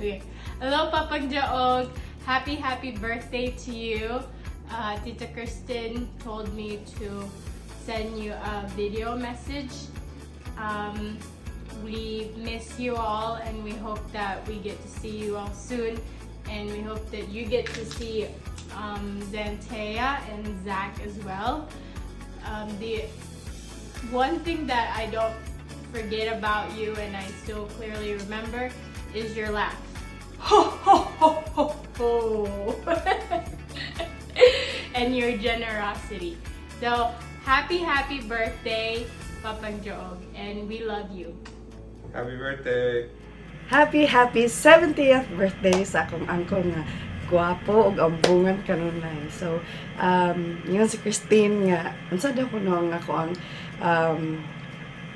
Okay. Hello, Papa Jaog. Happy birthday to you. Tita Kristen told me to send you a video message. We miss you all and we hope that we get to see you all soon. And we hope that you get to see Zantea and Zach as well. The one thing that I don't forget about you and I still clearly remember is your laugh. Ho ho ho ho ho! And your generosity. So happy birthday, Papa Joog, and we love you. Happy birthday! Happy 70th birthday sa akong uncle nga gwapo ug ambungan kanunay. So, yun si Christine nga, unsa daw ko no nga ako ang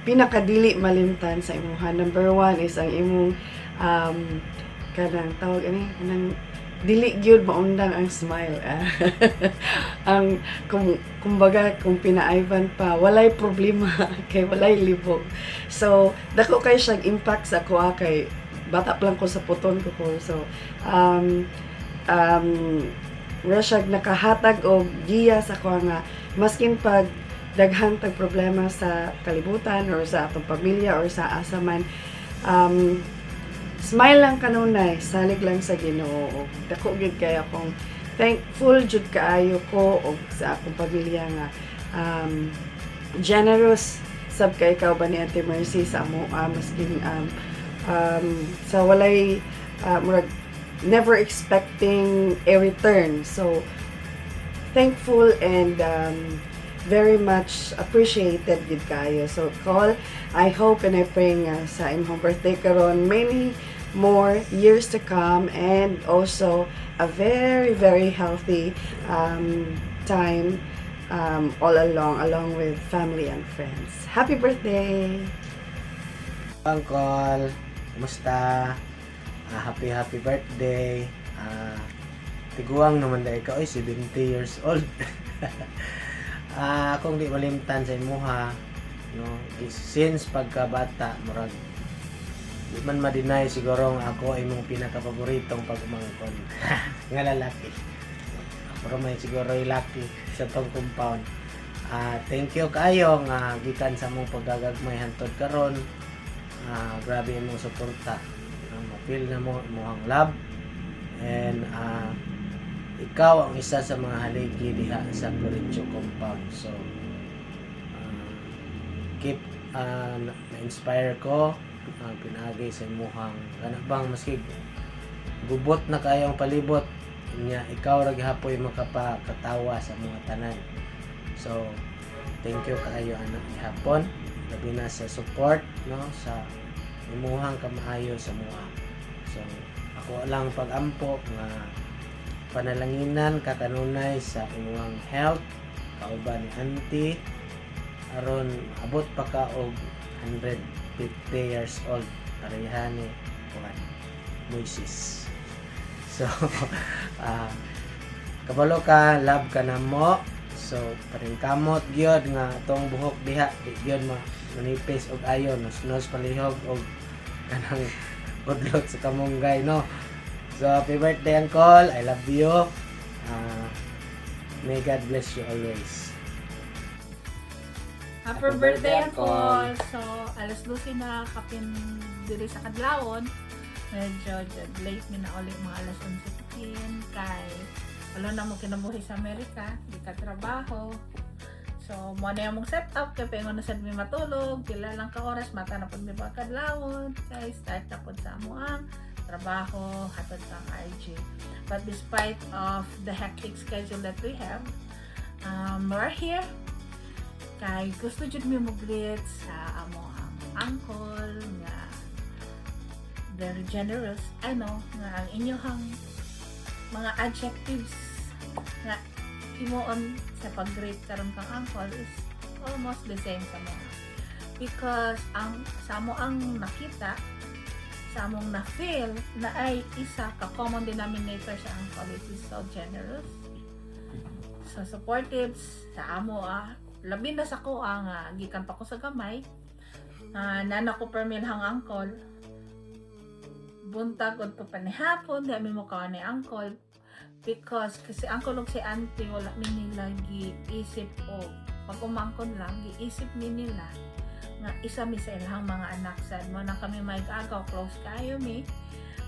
pinakadili malimtan sa imuha. Number 1 is ang imong kanang tawag ani kanang dili gyud maundang ang smile. Ang kumbaga kung pinaayban pa walay problema kay walay libog. So dako kay siyang impact sa kuha kay bata pa lang ko sa puton ko. So wala siya nakahatag og giya sa kuha nga maskin pag daghang tag problema sa kalibutan or sa atong pamilya or sa asaman, smile lang kanunay, salig lang sa Ginoo. Dako gid kay akong thankful jud kaayo ko og sa akong pamilya nga generous sab kay ikaw ba ni Auntie Mercy sa amo maskin sa walay murag never expecting a return. So thankful and very much appreciated gid kayo. So Col, I hope and I pray nga sa imong birthday karon many more years to come and also a very healthy time all along with family and friends. Happy birthday! Uncle, kumusta? Happy birthday. Tiguang naman dahil ka, 70 years old. Akong di malimtan sa imuha, no? Since pagkabata, murag di man ma-deny siguro nga ako ay mong pinaka-paboritong pag-umangkon nga lalaki. Pero may siguro yung lucky sa tong compound. Thank you kayo nga gikan sa mong paggagagmay hantod karon. Grabe imong suporta. Ma-feel na mo imong love and ikaw ang isa sa mga haligi diha sa Corincho compound. So keep na-inspire ko pinagay sa imuhang kana bang maski gubot na kayo ang palibot niya ikaw ra gihapoy makapakatawa sa mga tanan. So thank you kaayo anak gihapon labi na sa support no sa imuhang kamaayo sa mga. So ako lang pag-ampo nga panalanginan kakanunay sa imuhang health kauban ni auntie aron abot pa ka og 150 years old parehan ni Moises. So kabalo ka, love ka na mo. So paring kamot gyud nga tong buhok diha di gyud manipis og ayon nos palihog og kanang udlot sa kamunggay no. So happy birthday uncle, I love you. May God bless you always. Happy birthday ako! So, alas 12 na kapin diri sa Kadlawon. Medyo late mi na ulit mga alas 11:15 kay wala na mo kinabuhi sa Amerika, di ka trabaho. So, mo na yung set up kay pengon na sad mi matulog, pila lang ka oras mata na pud mi ba Kadlawon, kay start na pud sa amo ang trabaho hatod sa RG. But despite of the hectic schedule that we have, we're here. Kay gusto jud mi mo-greet sa amo ang uncle nga very generous. I know nga ang inyong mga adjectives nga himuon sa pag-greet karon kang uncle is almost the same sa mo. Because ang sa mo ang nakita sa among na-feel na ay isa ka common denominator sa uncle, which is so generous, so supportive sa amo labi na sa ko nga gikan pa ko sa gamay nana ko permilhang uncle buntag unto panihapon di mi mo kaon ni uncle because kasi uncle ug si auntie wala mi nila giisip o pag umangkon lang giisip mi nila nga isa mi sa ilang mga anak sad mo na kami may agaw close kayo mi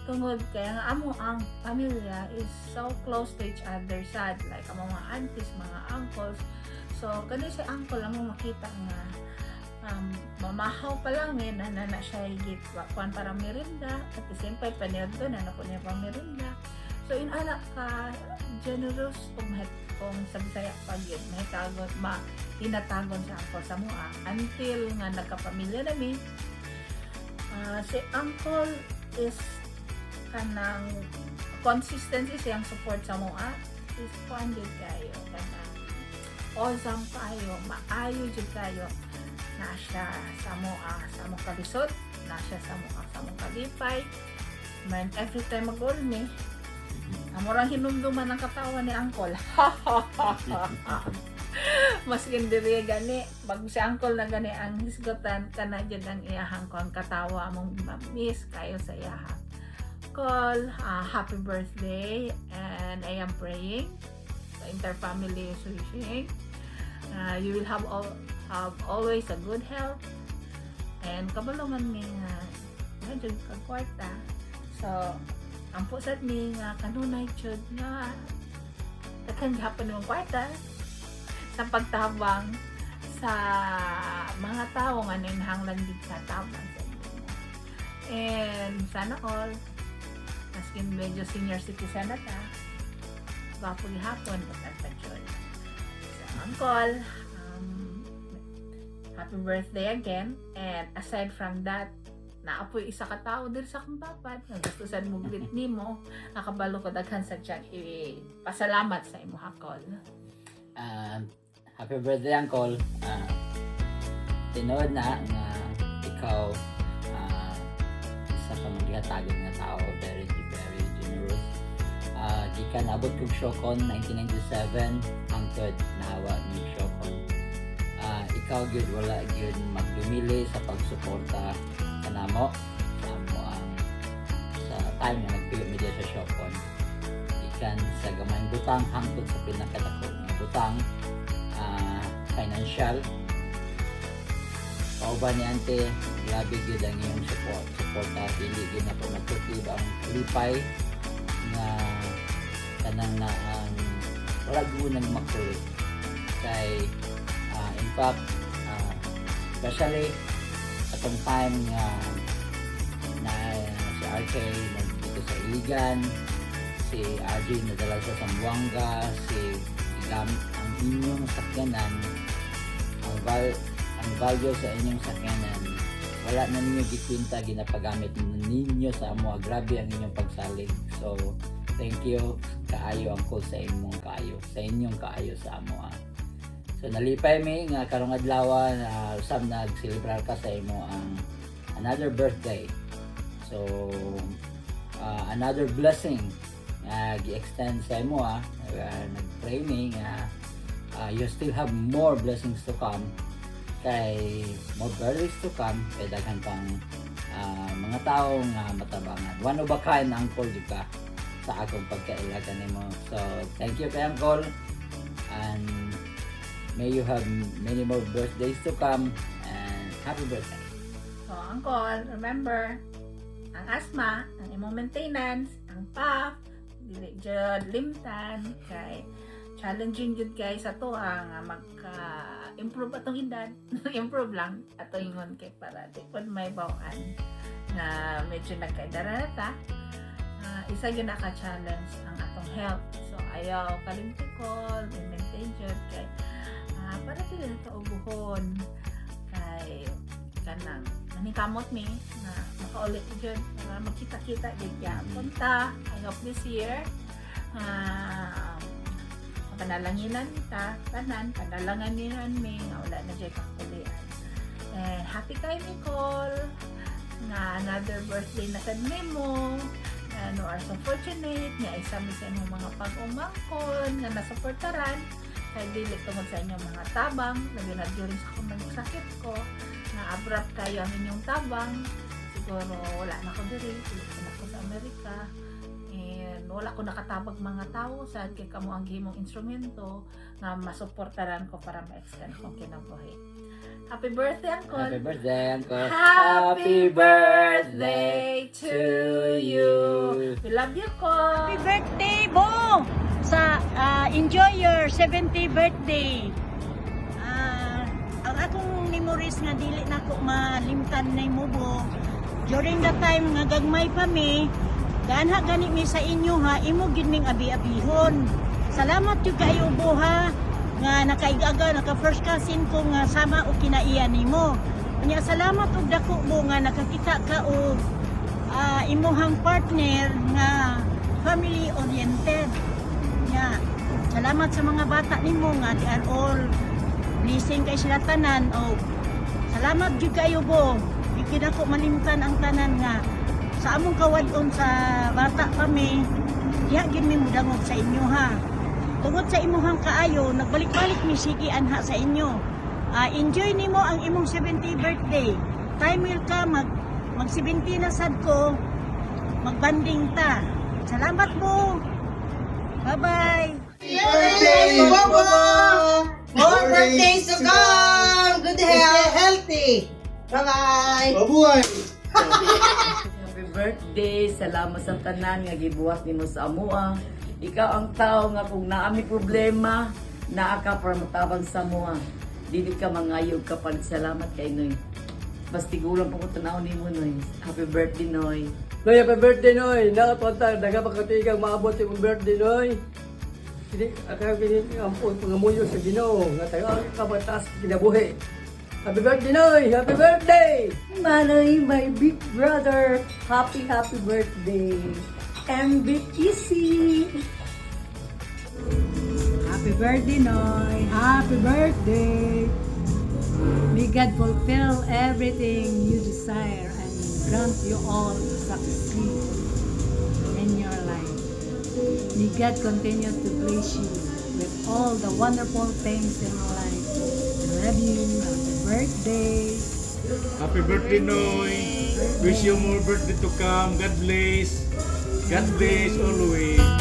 tungod kaya nga amo ang pamilya is so close to each other sad like ang mga aunties mga uncles so kani si uncle amo makita nga mamahaw pa lang na siya higit kuan para merinda at the same time paniod doon na po niya pang merinda so in anak ka generous kung sagsaya pag yun may tagon tinatagon sa ako sa mua until nga nagkapamilya namin si uncle is kanang consistency siyang support sa mua is kuan din kayo kanang ozang kayo maayo jud kayo na siya sa mo kalisod, na siya sa mo kalipay. Man, every time mag-all me, amorang hinumduman ang katawan ni Uncle. Mas gandiri gani, bago si Uncle na gani ang hisgotan, ka na dyan ang iyahang ko ang katawa mong miss kayo sa iyahang. Call, happy birthday, and I am praying, the entire family is wishing. You will have always a good health and kabalo man mi nga medyo kagkwarta so ang pusat mi nga kanunay jud nga daghang gihapon ng kwarta sa pagtabang sa mga tao nga ninhanglan gid sa tabang sa inyo. And sana all askin medyo senior citizen na ta bago gihapon pagtatag jud so uncle happy birthday again and aside from that naapoy isa ka tao diri sa akong dapat nagastusan mo greet nimo nakabalo ko daghan sa tiyan pasalamat sa imo hakol happy birthday uncle tinood na nga ikaw isa ka magihatagon nga tao very generous gikan abot kog Shokon 1997 hangtod nahawa ni Shokon ikaw gyud wala gyud magdumili sa pagsuporta kanamo ang sa time nga nagpili mi sa Shopon ikan sa gamayng butang hangtod sa pinakadako nga butang financial kauban ni ante grabe gyud ang iyong suporta dili gyud na pamatuki ang lipay nga kanang na ang wala gyud nang makulit kay in fact especially atong time nga na si RK nandito sa Iligan si RJ nadala sa Zamboanga si ang inyong sakyanan ang value sa inyong sakyanan wala na ninyo gikwinta ginapagamit ninyo sa amo grabe ang inyong pagsalig so thank you kaayo angkol sa inyong kaayo sa amo so nalipay mi nga karong adlaw na usab nagselebrar ka sa imo ang another birthday. So another blessing nga gi-extend sa imo nag-pray mi nga you still have more blessings to come kay more birthdays to come kay daghan pang mga tao nga matabangan. One of a kind uncle di ka sa akong pagkailagan nimo. So thank you kay uncle and may you have many more birthdays to come and happy birthday. so uncle remember ang asma ang imong maintenance ang PAF dili jud limtan kay challenging jud kay sa to nga magka-improve atong edad improve lang ato ingon kay para di pod may bawaan nga medyo nagkaedara na ta isa gyud naka-challenge ang atong health so ayaw kalimtikol maintain jud kay para sila kaubuhon kay kanang manikamot mi na makaulit jud para makita-kita jud ya punta I hope this year panalanginan ta tanan panalanganinan mi nga wala na jud kakulian and happy kay Nicole na another birthday na sad nimo no are so fortunate nga isa mi sa imong mga pag-umangkon nga nasuportaran kay dili tungod sa inyong mga tabang labi na during sa kumang sakit ko na abrupt kayo ang inyong tabang siguro wala na ko diri dili ko na ko sa Amerika. And wala ko nakatabag mga tao sad kay kamo ang gihimong instrumento nga masuportaran ko para ma-extend kong kinabuhi. Happy birthday, Uncle! Happy birthday, Uncle. Happy birthday to you! We love you, ko! Happy birthday, Bo! Enjoy your 70th birthday. Ang akong memories nga dili na ko malimtan na mo, Bo. During the time nga gagmay pa mi, ganha gani mi sa inyo ha, imo gid ming abi-abihon. Salamat jud kayo, Bo, ha, nga nakaigaga, naka first cousin ko nga sama o kinaiyan nimo. Unya salamat og dako, Bo, nga nakakita ka og imuhang partner nga family oriented. Nya salamat sa mga bata nimo nga they are all blessing kay sila tanan. O salamat jud kayo, Bo. Di ko malimtan ang tanan nga sa among kawadon sa bata kami. Diha gid mi mudangog sa inyo, ha. Tungod sa imuhang kaayo, nagbalik-balik mi sige anha sa inyo. Enjoy nimo ang imong 70th birthday. Time will come, mag 70 na sad ko, magbanding ta. Salamat, Bo. Bye-bye. Birthday, Bobo! More birthdays to come! Good health! Healthy! Bye-bye! Mabuhay! Happy birthday! Salamat sa tanan nga gibuhat nimo sa amuha. Ikaw ang tao nga kung naami problema, naa ka para matabang sa amuha. Dili ka mangayog ka palit. Salamat kay Noy. Basta tigulang po ko tanaw nimo, Noy. Happy birthday, Noy. Noy, happy birthday, Noy. Nakapagtag, nagapagkatigang maabot yung birthday, Noy. Hindi, ako ang pangamuyo sa Ginoo. Nga tayo ang kabatas kinabuhi. Happy birthday, Noy! Happy birthday! Manoy, my big brother. Happy birthday. And be easy. Happy birthday, Noy. Happy birthday. May God fulfill everything you desire and grant you all to succeed in your life. May God continue to bless you with all the wonderful things in life. I love you. Happy birthday. Happy birthday, Noy! Wish you more birthday to come. God bless. God bless always.